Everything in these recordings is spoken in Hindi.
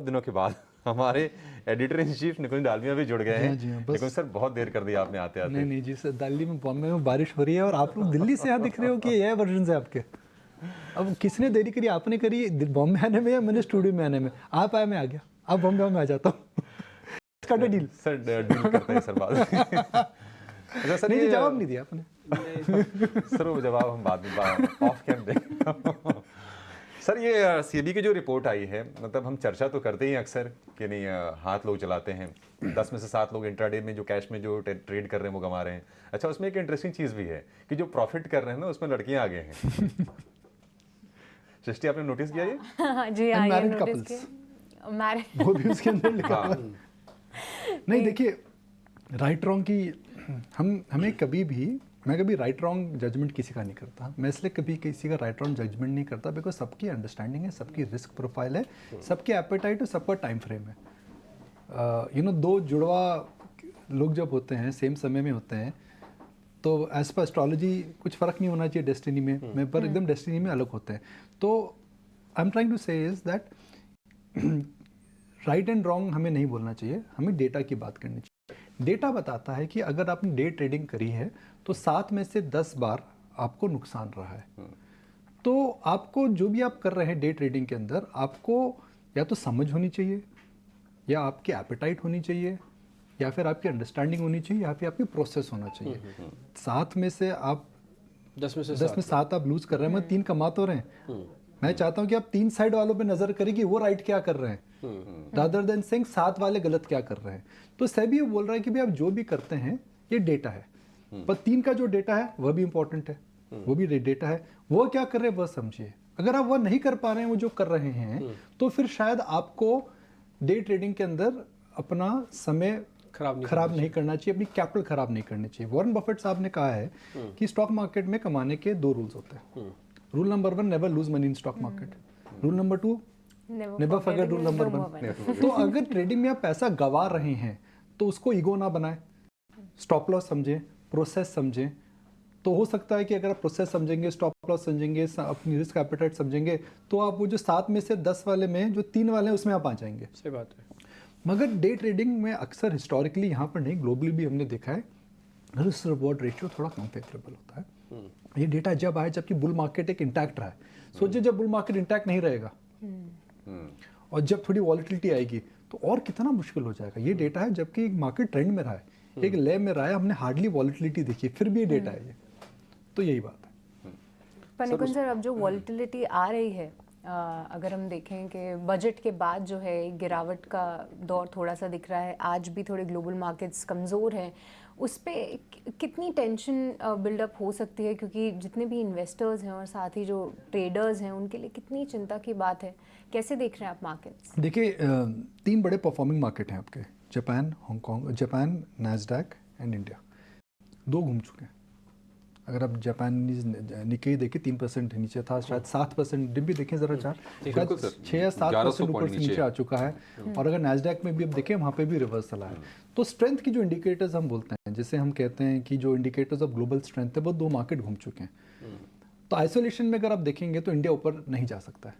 दिनों के बाद हमारे एडिटर इन चीफ निकुंज डालमिया भी जुड़ गए हैं। निकुंज सर बहुत देर कर दी आपने आते आते। नहीं जी सर, दिल्ली में बॉम्बे में बारिश हो रही है और आप लोग दिल्ली से यहाँ दिख रहे हो कि ये वर्जन है आपके। अब किसने देरी करी, आपने करी बॉम्बे आने में या मैंने स्टूडियो में आने में? आप आए, मैं आ गया, अब बॉम्बे में आ जाता हूँ। इसका डील सर, डील करते हैं सर बाद में। अच्छा सर, नहीं जवाब नहीं दिया आपने। सर वो जवाब हम बाद में ऑफ कैम देंगे। सर ये सीबी की जो रिपोर्ट आई है, मतलब हम चर्चा तो करते ही अक्सर कि नहीं हाथ लोग चलाते हैं, 10 में से 7 लोग इंट्राडे में जो कैश में जो ट्रेड कर रहे हैं वो कमा रहे हैं। अच्छा, उसमें एक इंटरेस्टिंग चीज़ भी है कि जो प्रॉफिट कर रहे हैं ना उसमें लड़कियां आगे हैं। सृष्टि, आपने नोटिस किया ये? जी हाँ, ये अनमैरिड नोटिस कपल्स, किया। मैरिड वो भी उसके अंदर लिखा हुआ है। नहीं देखिए, राइट रॉन्ग की हमें कभी भी, मैं कभी राइट रॉन्ग जजमेंट किसी का नहीं करता। मैं इसलिए कभी किसी का राइट रॉन्ग जजमेंट नहीं करता बिकॉज सबकी अंडरस्टैंडिंग है, सबकी रिस्क प्रोफाइल है, सबके एपेटाइट और सबका टाइम फ्रेम है। दो जुड़वा लोग जब होते हैं सेम समय में होते हैं तो एज पर एस्ट्रोलॉजी कुछ फ़र्क नहीं होना चाहिए डेस्टिनी में पर एकदम डेस्टिनी में अलग होते हैं। तो आई एम ट्राइंग टू से is that right and wrong हमें नहीं बोलना चाहिए, हमें डेटा की बात करनी चाहिए। डेटा बताता है कि अगर आपने डे ट्रेडिंग करी है तो 7 में से 10 बार आपको नुकसान रहा है। तो आपको जो भी आप कर रहे हैं डे ट्रेडिंग के अंदर, आपको या तो समझ होनी चाहिए, या आपकी एपेटाइट होनी चाहिए, या फिर आपकी अंडरस्टैंडिंग होनी चाहिए, या फिर आपकी प्रोसेस होना चाहिए। 7 में से आप 10 में 7 आप लूज कर रहे हैं, मैं 3 कमा तो रहे हैं। मैं चाहता हूं कि आप 3 साइड वालों पे नजर करें कि वो राइट क्या कर रहे हैं, रादर देन सेइंग 7 वाले गलत क्या कर रहे हैं। तो सेबी ये बोल रहा है कि भाई आप जो भी करते हैं ये डेटा है, पर 3 का जो डेटा है वह भी इंपॉर्टेंट है, वो भी डेटा है। वो क्या कर रहे हैं वह समझिए। अगर आप वह नहीं कर पा रहे हैं, वो जो कर रहे हैं, तो फिर शायद आपको डे ट्रेडिंग के अंदर अपना समय खराब नहीं करना चाहिए, अपनी कैपिटल खराब नहीं करनी चाहिए। वॉरेन बफेट साहब ने कहा है कि स्टॉक मार्केट में कमाने के 2 रूल्स होते हैं। Rule number 1, never lose money in stock market. Rule number 2, never forget rule number 1। तो अगर ट्रेडिंग में आप पैसा गवा रहे हैं तो उसको ईगो ना बनाएं, स्टॉप लॉस समझें, प्रोसेस समझें। तो हो सकता है कि अगर आप प्रोसेस समझेंगे, स्टॉप लॉस समझेंगे, अपनी रिस्क एपेटाइट समझेंगे, तो आप वो जो 7 में से 10 वाले में जो 3 वाले हैं उसमें आप आ जाएंगे। सही बात है। मगर डे ट्रेडिंग में अक्सर हिस्टोरिकली, यहाँ पर नहीं ग्लोबली भी हमने देखा है, रिस्क रिवॉर्ड रेशियो थोड़ा कम फेवरेबल होता है। ये डेटा जब आए जबकि बुल मार्केट एक इंटैक्ट रहा है। सोचिए जब बुल मार्केट इंटैक्ट नहीं रहेगा और जब थोड़ी वॉलिटिलिटी आएगी तो और कितना मुश्किल हो जाएगा। ये डेटा है जबकि एक मार्केट ट्रेंड में रहा है, एक ले में रहा है, हमने हार्डली वॉलिटिलिटी देखी, फिर भी ये डेटा है ये। तो यही बात है। पर निकुंज सर, अब जो वॉलिटिलिटी आ रही है, अगर हम देखें कि बजट के बाद जो है गिरावट का दौर थोड़ा सा दिख रहा है, आज भी थोड़े ग्लोबल मार्केट्स कमज़ोर हैं, उस पर कितनी टेंशन बिल्डअप हो सकती है? क्योंकि जितने भी इन्वेस्टर्स हैं और साथ ही जो ट्रेडर्स हैं उनके लिए कितनी चिंता की बात है। कैसे देख रहे हैं आप मार्केट्स? देखिए 3 बड़े परफॉर्मिंग मार्केट हैं आपके, Japan, Hong Kong, Japan, Nasdaq and India. 2 घूम चुके हैं। अगर आप जापानीज निक्केई देखिए 3% नीचे था, शायद 7% डिप भी देखें ज़रा, 6 या 7% ऊपर से नीचे आ चुका है। और अगर नैस्डैक में भी अब देखें वहाँ पे भी रिवर्सल आया है। तो स्ट्रेंथ की जो इंडिकेटर्स हम बोलते हैं, जिसे हम कहते हैं कि जो इंडिकेटर्स ऑफ ग्लोबल स्ट्रेंथ है, वो 2 मार्केट घूम चुके हैं। तो आइसोलेशन में अगर आप देखेंगे तो इंडिया ऊपर नहीं जा सकता है,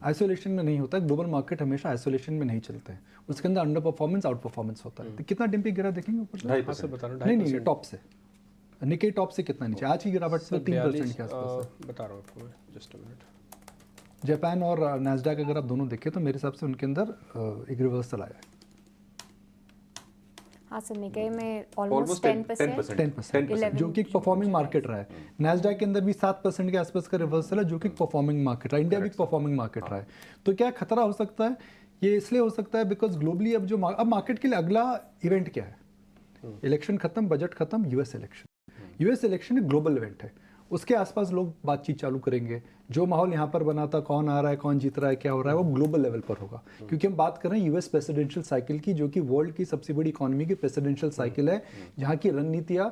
आइसोलेशन में नहीं होता है। ग्लोबल मार्केट हमेशा आइसोलेशन में नहीं चलते हैं, उसके अंदर अंडर परफॉर्मेंस आउट परफॉर्मेंस होता है। तो कितना डिप गिरा देखेंगे ऊपर से? नहीं, टॉप से निक्केई टॉप से कितना नीचे? आज की गिरावट से 3% के आसपास है। बता रहा हूँ आपको, जस्ट अ मिनट। जापान और नैस्डैक अगर आप दोनों देखें तो मेरे हिसाब से उनके अंदर एक रिवर्सल आया है। हाँ सर, निक्केई में ऑलमोस्ट 10%, जो कि एक परफॉर्मिंग मार्केट रहा है। नैस्डैक के अंदर भी 7% के आसपास का रिवर्सल है, जो कि एक परफॉर्मिंग मार्केट रहा है। इंडिया भी एक परफॉर्मिंग मार्केट रहा है। तो क्या खतरा हो सकता है? ये इसलिए हो सकता है बिकॉज ग्लोबली अब जो अब मार्केट के लिए अगला इवेंट क्या है? इलेक्शन खत्म, बजट खत्म, यूएस इलेक्शन। यूएस इलेक्शन एक ग्लोबल इवेंट है, उसके आसपास लोग बातचीत चालू करेंगे। जो माहौल यहाँ पर बना था, कौन आ रहा है, कौन जीत रहा है, क्या हो रहा है, वो ग्लोबल लेवल पर होगा। क्योंकि हम बात कर रहे हैं यूएस प्रेसिडेंशियल साइकिल की, जो कि वर्ल्ड की सबसे बड़ी इकोनॉमी की प्रेसिडेंशियल साइकिल है, जहाँ की रणनीतियाँ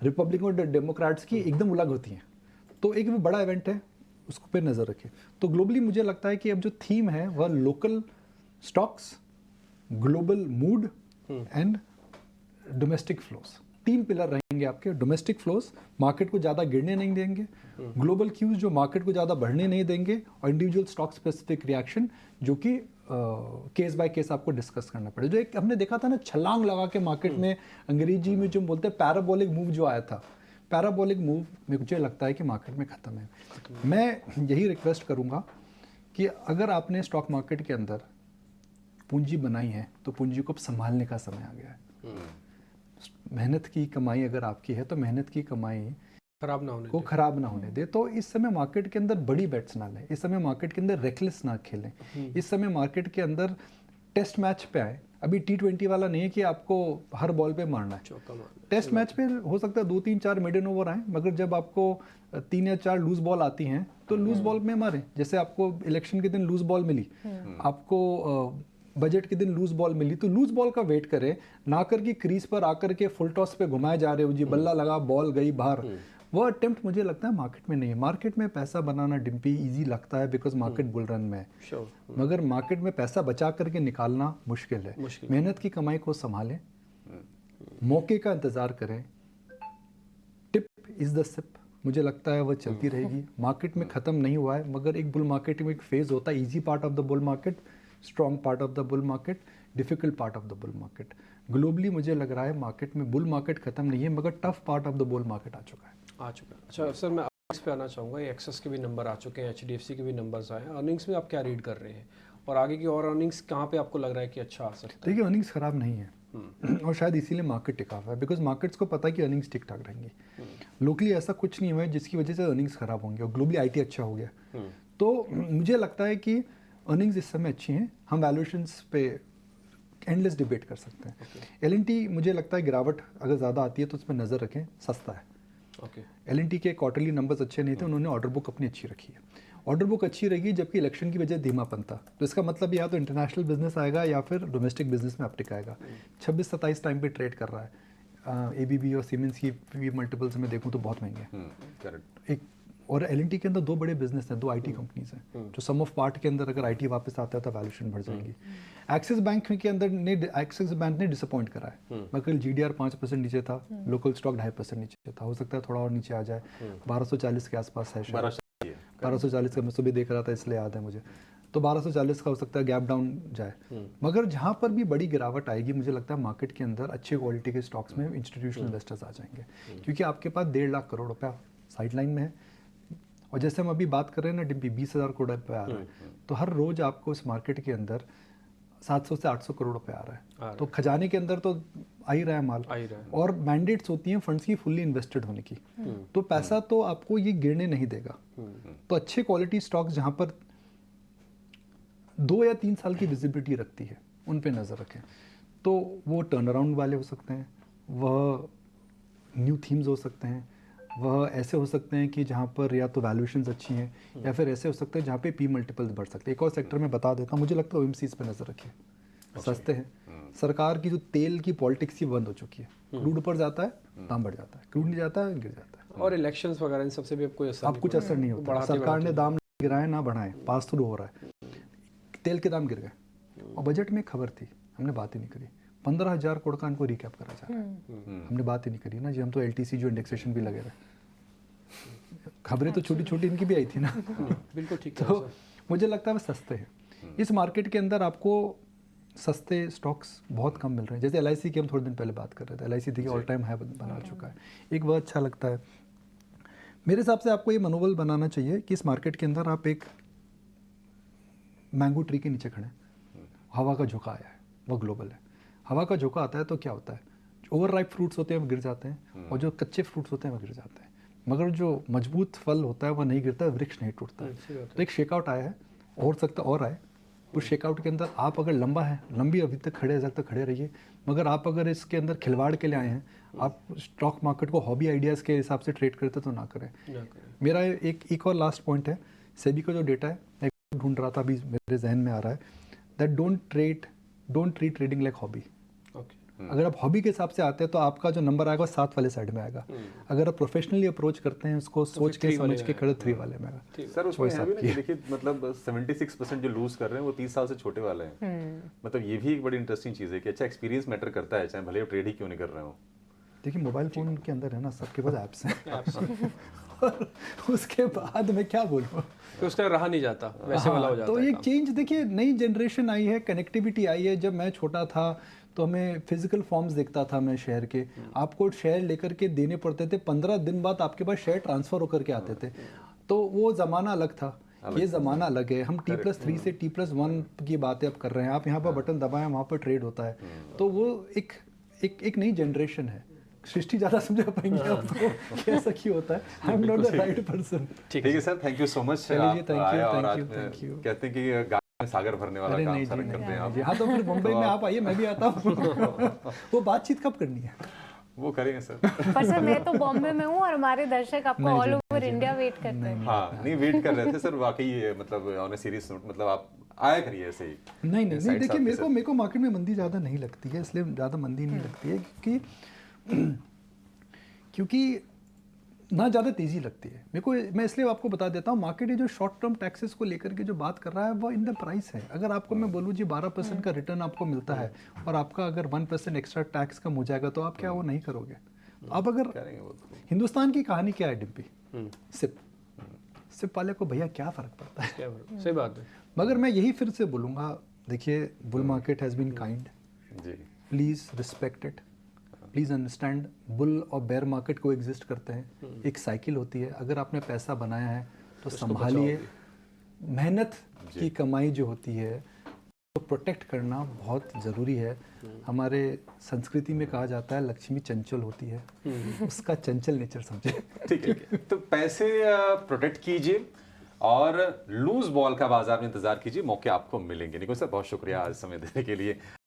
रिपब्लिकन और डेमोक्रेट्स की एकदम अलग होती हैं। तो एक भी बड़ा इवेंट है, उसको पे नज़र रखें। तो ग्लोबली मुझे लगता है कि अब जो थीम है वह local stocks, global mood and domestic flows, 3 pillar रहेंगे आपके। डोमेस्टिक फ्लोस मार्केट को ज़्यादा गिरने नहीं देंगे, ग्लोबल क्यूज जो मार्केट को ज़्यादा बढ़ने नहीं देंगे, और इंडिविजुअल स्टॉक स्पेसिफिक रिएक्शन जो कि केस बाय केस आपको डिस्कस करना पड़ेगा। जो एक हमने देखा था ना छलांग लगा के मार्केट में, अंग्रेजी में जो बोलते हैं पैराबोलिक मूव जो आया था, पैराबोलिक मूव मुझे लगता है कि मार्केट में ख़त्म है। मैं यही रिक्वेस्ट करूँगा कि अगर आपने स्टॉक मार्केट के अंदर पूंजी बनाई है तो पूंजी को अब संभालने का समय आ गया है। मेहनत की कमाई अगर आपकी है तो मेहनत की कमाई खराब ना होने को खराब ना होने दे। तो इस समय मार्केट के अंदर बड़ी बेट्स ना लें, इस समय मार्केट के अंदर रेकलेस ना खेलें, इस समय मार्केट के अंदर टेस्ट मैच पे आए। अभी T20 वाला नहीं है कि आपको हर बॉल पे मारना है। चौका मारना टेस्ट मैच पे हो सकता है 2-3-4 मिडन ओवर आए, मगर जब आपको 3 या 4 लूज बॉल आती हैं तो लूज बॉल में मारें। जैसे आपको इलेक्शन के दिन लूज बॉल मिली, आपको बजट के दिन लूज बॉल मिली, तो लूज बॉल का वेट करें, ना कर कि क्रीज पर आकर के फुल टॉस पे घुमाए जा रहे हो जी, बल्ला लगा बॉल गई बाहर। वो अटेम्प्ट मुझे लगता है मार्केट में नहीं है। मार्केट में पैसा बनाना डिम्पी इजी लगता है बिकॉज मार्केट बुल रन में है, श्योर मगर मार्केट में पैसा बचा करके निकालना मुश्किल है। मेहनत की कमाई को संभालें, मौके का इंतजार करें। टिप इज द सिप, मुझे लगता है वो चलती रहेगी। मार्केट में ख़त्म नहीं हुआ है, मगर एक बुल मार्केट में एक फेज होता है, easy part of the bull market, strong part of the bull market, difficult part of the bull market. Globally मुझे लग रहा है मार्केट में बुल मार्केट खत्म नहीं है, मगर tough part of the bull market आ चुका है। अच्छा सर, मैं अर्निंग्स पे आना चाहूँगा। ये एक्सेस के भी नंबर आ चुके हैं, HDFC के भी नंबर्स आए हैं। अर्निंग्स में आप क्या रीड कर रहे हैं, और आगे की और अर्निंग्स कहाँ पे आपको लग रहा है कि अच्छा आ सकता है? देखिए अर्निंग्स ख़राब नहीं है और शायद इसीलिए मार्केट टिका हुआ है, बिकॉज मार्केट्स को पता है कि अर्निंग्स ठीक ठाक रहेंगी। लोकली ऐसा कुछ नहीं हुआ है जिसकी वजह से अर्निंग्स ख़राब होंगे, और ग्लोबली IT अच्छा हो गया। तो मुझे लगता है कि अर्निंग्स इस समय अच्छी हैं। हम वैल्यूएशंस पे एंडलेस डिबेट कर सकते हैं। L&T मुझे लगता है गिरावट अगर ज़्यादा आती है तो उसमें नज़र रखें, सस्ता है। L&T के क्वार्टरली नंबर्स अच्छे नहीं थे, उन्होंने ऑर्डर बुक अपनी अच्छी रखी है। ऑर्डर बुक अच्छी रहेगी जबकि इलेक्शन की वजह धीमापन था, तो इसका मतलब या तो इंटरनेशनल बिजनेस आएगा या फिर डोमेस्टिक बिजनेस में अपटिक आएगा। 26-27 टाइम पे ट्रेड कर रहा है। ABB और सीमेंस की PE मल्टीपल्स में देखूँ तो बहुत महंगे हैं। एक और L&T के अंदर 2 बड़े बिजनेस हैं, 2 IT कंपनीज हैं, जो सम ऑफ पार्ट के अंदर अगर IT वापस आता है तो वैल्यूएशन बढ़ जाएगी। एक्सिस बैंक के अंदर एक्सिस बैंक ने डिसअपॉइंट करा है, मगर GDR 5% नीचे था, लोकल स्टॉक 2.5% नीचे था। हो सकता है थोड़ा और नीचे आ जाए, 1240 के आसपास है, 1240 का मैं सुबह देख रहा था इसलिए याद है मुझे। तो 1240 का हो सकता है गैप डाउन जाए। मगर जहाँ पर भी बड़ी गिरावट आएगी, मुझे लगता है मार्केट के अंदर अच्छे क्वालिटी के स्टॉक्स में इंस्टीट्यूशनल इन्वेस्टर्स आ जाएंगे, क्योंकि आपके पास 1.5 लाख करोड़ रुपया साइडलाइन में है। और जैसे हम अभी बात कर रहे हैं ना डिम्पी, 20,000 करोड़ रुपये आ रहा है, तो हर रोज आपको इस मार्केट के अंदर 700 से 800 करोड़ रुपए आ रहा है। तो खजाने के अंदर तो आ ही रहा है माल, और मैंडेट्स होती हैं फंड्स की फुल्ली इन्वेस्टेड होने की, तो पैसा तो आपको ये गिरने नहीं देगा। तो अच्छे क्वालिटी स्टॉक्स जहाँ पर 2 या 3 साल की विजिबिलिटी रखती है, उन पे नज़र रखें। तो वो टर्न अराउंड वाले हो सकते हैं, वह न्यू थीम्स हो सकते हैं, वह ऐसे हो सकते हैं कि जहाँ पर या तो वैल्यूएशंस अच्छी हैं, या फिर ऐसे हो सकते हैं जहाँ पे P मल्टीपल्स बढ़ सकते हैं। एक और सेक्टर में बता देता हूँ, मुझे लगता है OMCs पे नज़र रखिए, सस्ते हैं। सरकार की जो तेल की पॉलिटिक्स ही बंद हो चुकी है, क्रूड ऊपर जाता है दाम बढ़ जाता है, क्रूड नहीं जाता है गिर जाता है। और इलेक्शंस वगैरह इन सबसे भी अब कोई असर अब कुछ असर नहीं होता। सरकार ने दाम गिराए ना बढ़ाए, पास थ्रू हो रहा है। तेल के दाम गिर गए, और बजट में खबर थी, हमने बात ही नहीं करी, 15,000 करोड़ का इनको रिकैप करा जा रहा है, हमने बात ही नहीं करी ना जी। हम तो LTC जो इंडेक्सेशन भी लगे रहे, खबरें तो छोटी छोटी इनकी भी आई थी ना। बिल्कुल ठीक। तो मुझे लगता है वो सस्ते हैं। इस मार्केट के अंदर आपको सस्ते स्टॉक्स बहुत कम मिल रहे हैं। जैसे LIC की हम थोड़े दिन पहले बात कर रहे थे, LIC देखिए ऑल टाइम हाई बना चुका है, एक वह अच्छा लगता है। मेरे हिसाब से आपको ये मनोबल बनाना चाहिए कि इस मार्केट के अंदर आप एक मैंगो ट्री के नीचे खड़े, हवा का झोंका आया है, वो ग्लोबल है। हवा का झोंका आता है तो क्या होता है, ओवर राइप फ्रूट्स होते हैं वो गिर जाते हैं, और जो कच्चे फ्रूट्स होते हैं वो गिर जाते हैं, मगर जो मजबूत फल होता है वो नहीं गिरता, वृक्ष नहीं टूटता है। तो एक शेकआउट आया है, हो सकता और आए। उस शेकआउट के अंदर आप अगर लंबी अभी तक खड़े रह सकते खड़े रहिए, मगर आप अगर इसके अंदर खिलवाड़ के लिए आए हैं, आप स्टॉक मार्केट को हॉबी आइडियाज़ के हिसाब से ट्रेड करते तो ना करें। मेरा एक और लास्ट पॉइंट है, सेबी का जो डेटा है, मैं ढूंढ रहा था अभी मेरे जहन में आ रहा है, that don't treat trading like hobby. अगर आप हॉबी के हिसाब से आते हैं तो आपका जो नंबर आएगा 7 वाले साइड में आएगा। अगर आप प्रोफेशनली अप्रोच करते हैं उसको सोच के समझ के खड़े 3 वाले में आएगा। सर उसमें है भी ना, देखिए मतलब 76% जो लूज कर रहे हैं वो 30 साल से छोटे वाले हैं। मतलब ये भी एक बड़ी इंटरेस्टिंग चीज़ है कि अच्छा एक्सपीरियंस मैटर करता है, चाहे भले आप ट्रेड ही क्यों नहीं कर रहे हो। देखिए मोबाइल फ़ोन के अंदर है ना, सबके पास ऐप्स हैं और उसके बाद मैं क्या बोलूँ। तो उसका रहा नहीं जाता, वैसे वाला हो जाता तो है ये काम। चेंज देखिए, नई जनरेशन आई है, कनेक्टिविटी आई है। जब मैं छोटा था तो हमें फिजिकल फॉर्म्स देखता था मैं शेयर के, आपको शेयर लेकर के देने पड़ते थे, 15 दिन बाद आपके पास शेयर ट्रांसफर होकर के आते थे। तो वो ज़माना अलग था, ये ज़माना अलग है। हम T+3 से T+1 की बातें अब कर रहे हैं। आप यहाँ पर बटन दबाएं, वहाँ पर ट्रेड होता है। तो वो एक नई जनरेशन है। सृष्टि ज़्यादा समझा पाएंगे आपको कैसा क्यों होता है। I am not the right person. ठीक है sir, thank you so much. चलिए जी, आप thank you, आए और thank आज you, thank you. कहते हैं कि गाड़ी में सागर भरने वाला अरे काम नहीं सारे जी, करते हैं नहीं आप। जी। हाँ तो फिर मुंबई में आप आइए, मैं भी आता हूँ। वो बातचीत कब करनी है? वो करेंगे सर। पर सर मैं तो बॉम्बे में हूँ और हमारे दर्शक आपको ऑल ओवर इंडिया वेट करते हैं। हाँ नहीं, वेट कर रहे थे सर वाकई। ये मतलब ऑन ए सीरियस नोट, मतलब आप आया करिए ऐसे ही। नहीं Insights देखिए, आपके मेरे को मार्केट में मंदी ज़्यादा नहीं लगती है, इसलिए ज़्यादा मंदी नहीं लगती है क्योंकि ना ज़्यादा तेज़ी लगती है मेरे को। मैं इसलिए आपको बता देता हूँ, मार्केट ये जो शॉर्ट टर्म टैक्सेस को लेकर के जो बात कर रहा है वो इन द प्राइस है। अगर आपको मैं बोलूँ जी 12% का रिटर्न आपको मिलता है और आपका अगर 1% एक्स्ट्रा टैक्स कम हो जाएगा तो आप क्या वो नहीं करोगे? अब अगर करेंगे वो तो। हिंदुस्तान की कहानी क्या है डिम्पी, सिप वाले को भैया क्या फ़र्क पड़ता है? क्या बोलो? सही बात है। मगर मैं यही फिर से बोलूँगा, देखिए bull market has been kind, जी please respect it, please understand. Bull और बेयर मार्केट को एग्जिस्ट करते हैं, एक साइकिल होती है। अगर आपने पैसा बनाया है तो संभालिए। मेहनत की कमाई जो होती है तो प्रोटेक्ट करना बहुत ज़रूरी है। हमारे संस्कृति में कहा जाता है लक्ष्मी चंचल होती है, उसका चंचल नेचर समझे। ठीक है, तो पैसे प्रोटेक्ट कीजिए और लूज बॉल का बाजार में इंतजार कीजिए, मौके आपको मिलेंगे। निको सर, बहुत शुक्रिया आज समय देने के लिए।